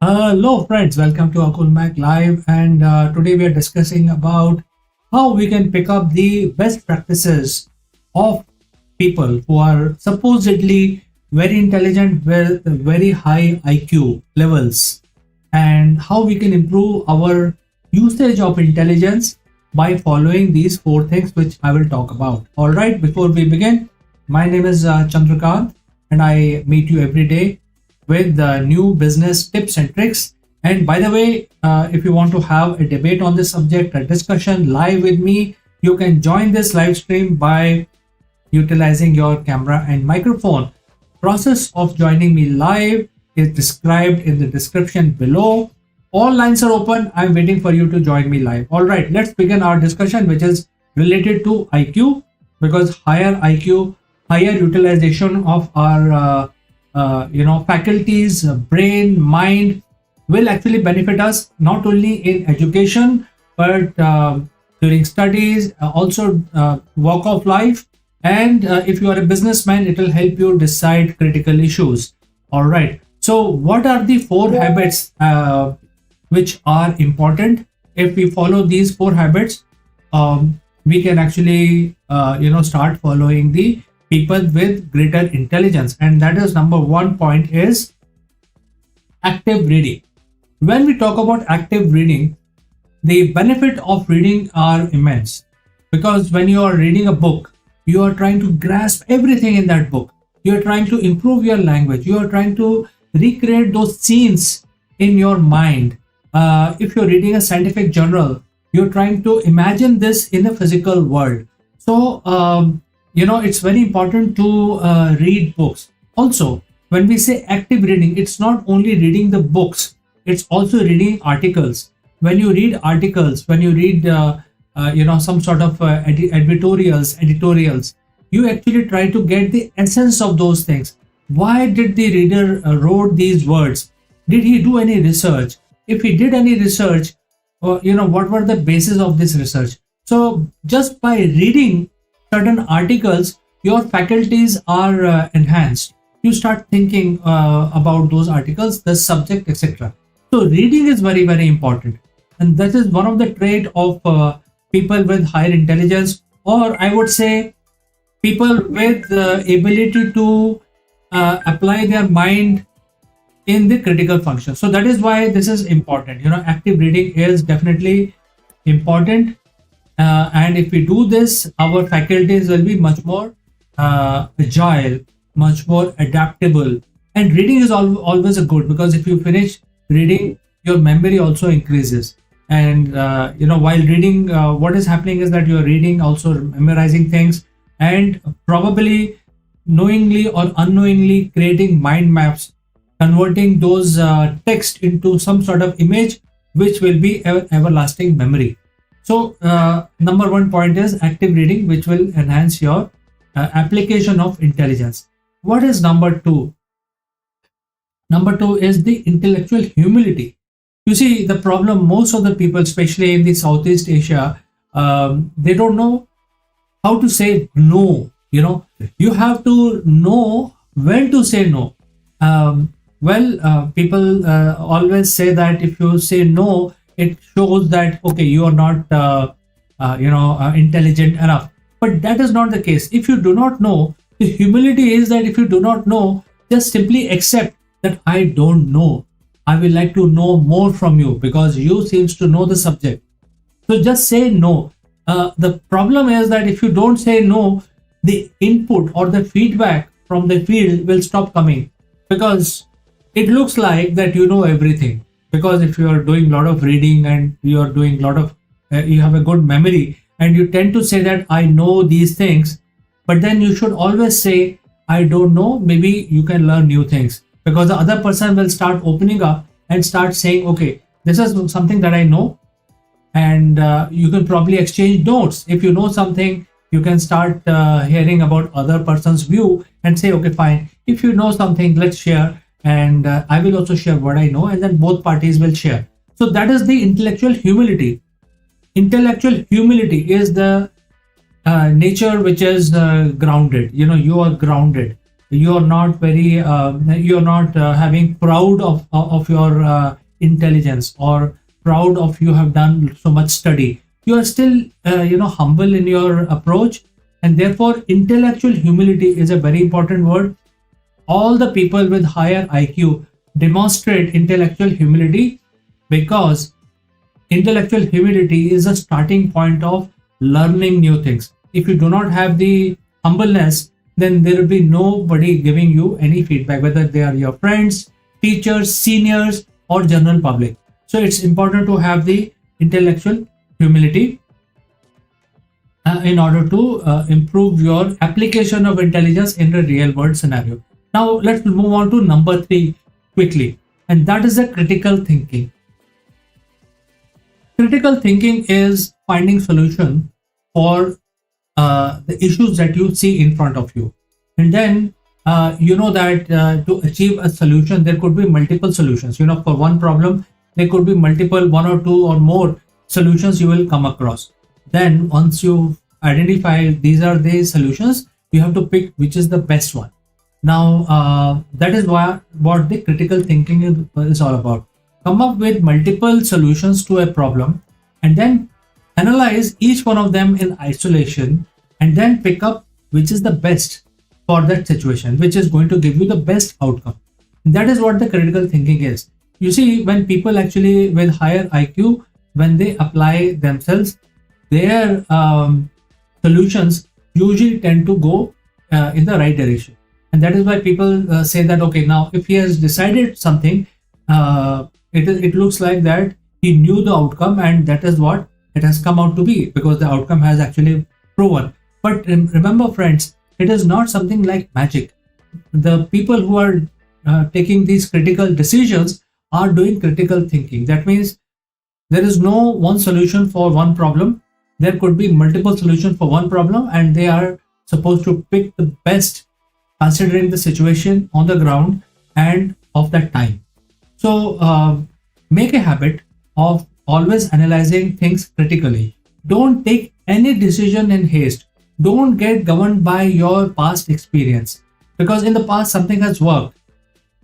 Hello, friends. Welcome to Akulmach Live, and today we are discussing about how we can pick up the best practices of people who are supposedly very intelligent with very high IQ levels, and how we can improve our usage of intelligence by following these four things, which I will talk about. All right. Before we begin, my name is Chandrakant, and I meet you every day with new business tips and tricks. And by the way, if you want to have a debate on this subject, a discussion live with me, you can join this live stream by utilizing your camera and microphone. Process of joining me live is described in the description below. All lines are open. I'm waiting for you to join me live. All right, let's begin our discussion, which is related to IQ, because higher IQ, higher utilization of our faculties, brain, mind will actually benefit us not only in education but during studies, also walk of life, and if you are a businessman, it will help you decide critical issues. All right. So, what are the four habits which are important? If we follow these four habits, we can actually start following the people with greater intelligence, and that is number one point is active reading. When we talk about active reading, the benefit of reading are immense, because when you are reading a book, you are trying to grasp everything in that book. You are trying to improve your language. You are trying to recreate those scenes in your mind. If you're reading a scientific journal, you're trying to imagine this in a physical world. So it's very important to read books. Also, when we say active reading, it's not only reading the books, it's also reading articles. When you read articles, when you read some sort of editorials, you actually try to get the essence of those things. Why did the reader wrote these words? Did he do any research? If he did any research, what were the basis of this research? So just by reading certain articles, your faculties are enhanced. You start thinking about those articles, the subject, etc. So reading is very, very important, and that is one of the trait of people with higher intelligence, or I would say people with the ability to apply their mind in the critical function. So that is why this is important. Active reading is definitely important. And if we do this, our faculties will be much more agile, much more adaptable. And reading is always a good, because if you finish reading, your memory also increases. And while reading, what is happening is that you're reading, also memorizing things, and probably knowingly or unknowingly creating mind maps, converting those text into some sort of image, which will be everlasting memory. So number one point is active reading, which will enhance your application of intelligence. What is number two? Number two is the intellectual humility. You see, the problem, most of the people, especially in the Southeast Asia, they don't know how to say no. You have to know when to say no. People always say that if you say no, it shows that okay, you are not intelligent enough. But that is not the case. If you do not know, the humility is that if you do not know, just simply accept that I don't know. I will like to know more from you, because you seems to know the subject. So just say no. The problem is that if you don't say no, the input or the feedback from the field will stop coming, because it looks like that you know everything. Because if you are doing a lot of reading and you are doing a lot of you have a good memory, and you tend to say that I know these things, but then you should always say I don't know. Maybe you can learn new things, because the other person will start opening up and start saying, okay, this is something that I know, and you can probably exchange notes. If you know something, you can start hearing about other person's view and say, okay, fine, if you know something, let's share, and I will also share what I know, and then both parties will share. So that is the intellectual humility. Intellectual humility is the nature which is grounded. You are grounded. you're not very you're not having proud of your intelligence, or proud of you have done so much study. You are still humble in your approach, and therefore intellectual humility is a very important word. All the people with higher IQ demonstrate intellectual humility, because intellectual humility is a starting point of learning new things. If you do not have the humbleness, then there will be nobody giving you any feedback, whether they are your friends, teachers, seniors, or general public. So it's important to have the intellectual humility in order to improve your application of intelligence in a real world scenario. Now let's move on to number three quickly, and that is the critical thinking. Critical thinking is finding solution for the issues that you see in front of you, and then you know that to achieve a solution there could be multiple solutions. For one problem there could be multiple, one or two or more solutions you will come across. Then once you identify these are the solutions, you have to pick which is the best one. Now that is what the critical thinking is all about. Come up with multiple solutions to a problem, and then analyze each one of them in isolation, and then pick up which is the best for that situation, which is going to give you the best outcome. That is what the critical thinking is. You see, when people actually with higher IQ, when they apply themselves, their solutions usually tend to go in the right direction. And that is why people say that, okay, now if he has decided something, it looks like that he knew the outcome, and that is what it has come out to be, because the outcome has actually proven. But remember, friends, it is not something like magic. The people who are taking these critical decisions are doing critical thinking. That means there is no one solution for one problem. There could be multiple solutions for one problem, and they are supposed to pick the best considering the situation on the ground and of that time. So make a habit of always analyzing things critically. Don't take any decision in haste. Don't get governed by your past experience, because in the past something has worked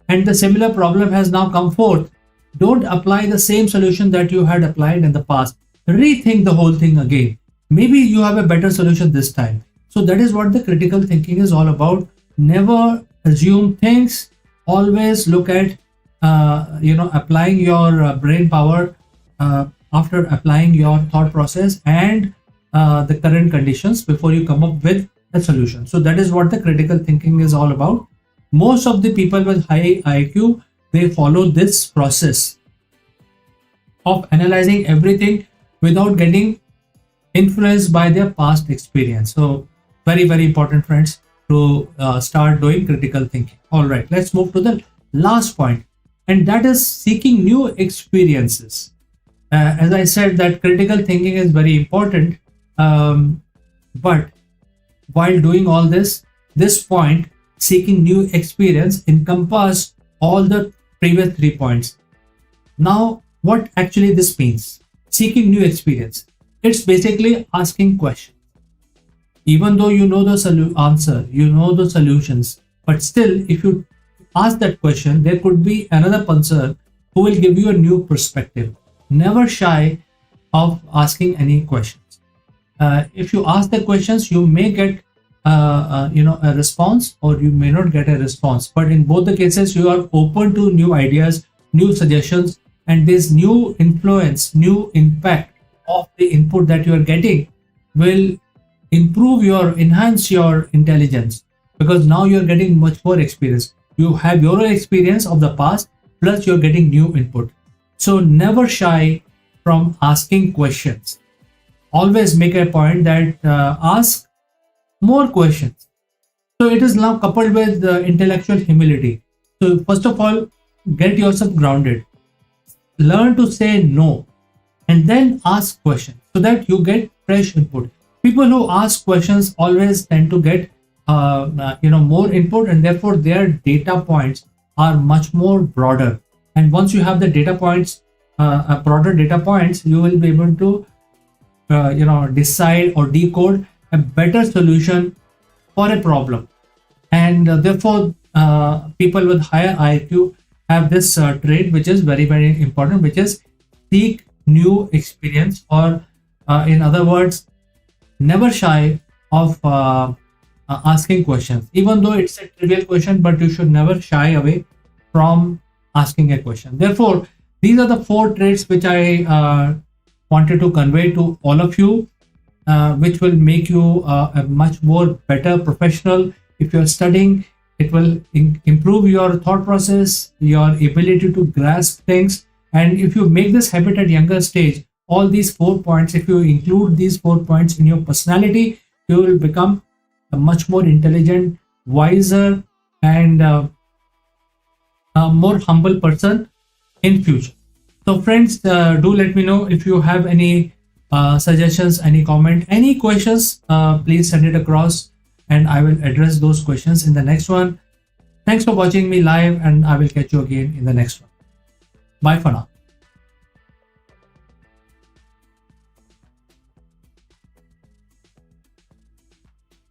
and the similar problem has now come forth. Don't apply the same solution that you had applied in the past. Rethink the whole thing again. Maybe you have a better solution this time. So that is what the critical thinking is all about. Never assume things. Always look at applying your brain power after applying your thought process and the current conditions before you come up with a solution. So that is what the critical thinking is all about. Most of the people with high IQ, they follow this process of analyzing everything without getting influenced by their past experience. So very, very important, friends, to start doing critical thinking. All right, let's move to the last point, and that is seeking new experiences. As I said, that critical thinking is very important, but while doing all this point, seeking new experience, encompass all the previous 3 points. Now, what actually this means? Seeking new experience. It's basically asking questions. Even though you know the answer, you know the solutions, but still, if you ask that question, there could be another person who will give you a new perspective. Never shy of asking any questions. If you ask the questions, you may get a response, or you may not get a response. But in both the cases, you are open to new ideas, new suggestions, and this new influence, new impact of the input that you are getting will enhance your intelligence, because now you're getting much more experience. You have your own experience of the past, plus you're getting new input. So never shy from asking questions. Always make a point that ask more questions. So it is now coupled with intellectual humility. So first of all, get yourself grounded. Learn to say no, and then ask questions so that you get fresh input. People who ask questions always tend to get more input, and therefore their data points are much more broader. And once you have the data points, broader data points, you will be able to decide or decode a better solution for a problem. And therefore people with higher IQ have this trait, which is very very important, which is seek new experience, or in other words, never shy of asking questions, even though it's a trivial question, but you should never shy away from asking a question. Therefore, these are the four traits which I wanted to convey to all of you, which will make you a much more better professional. If you're studying, it will improve your thought process, your ability to grasp things. And if you make this habit at younger stage, all these 4 points, if you include these 4 points in your personality, you will become a much more intelligent, wiser, and a more humble person in future. So friends, do let me know if you have any suggestions, any comment, any questions. Please send it across, and I will address those questions in the next one. Thanks for watching me live, and I will catch you again in the next one. Bye for now.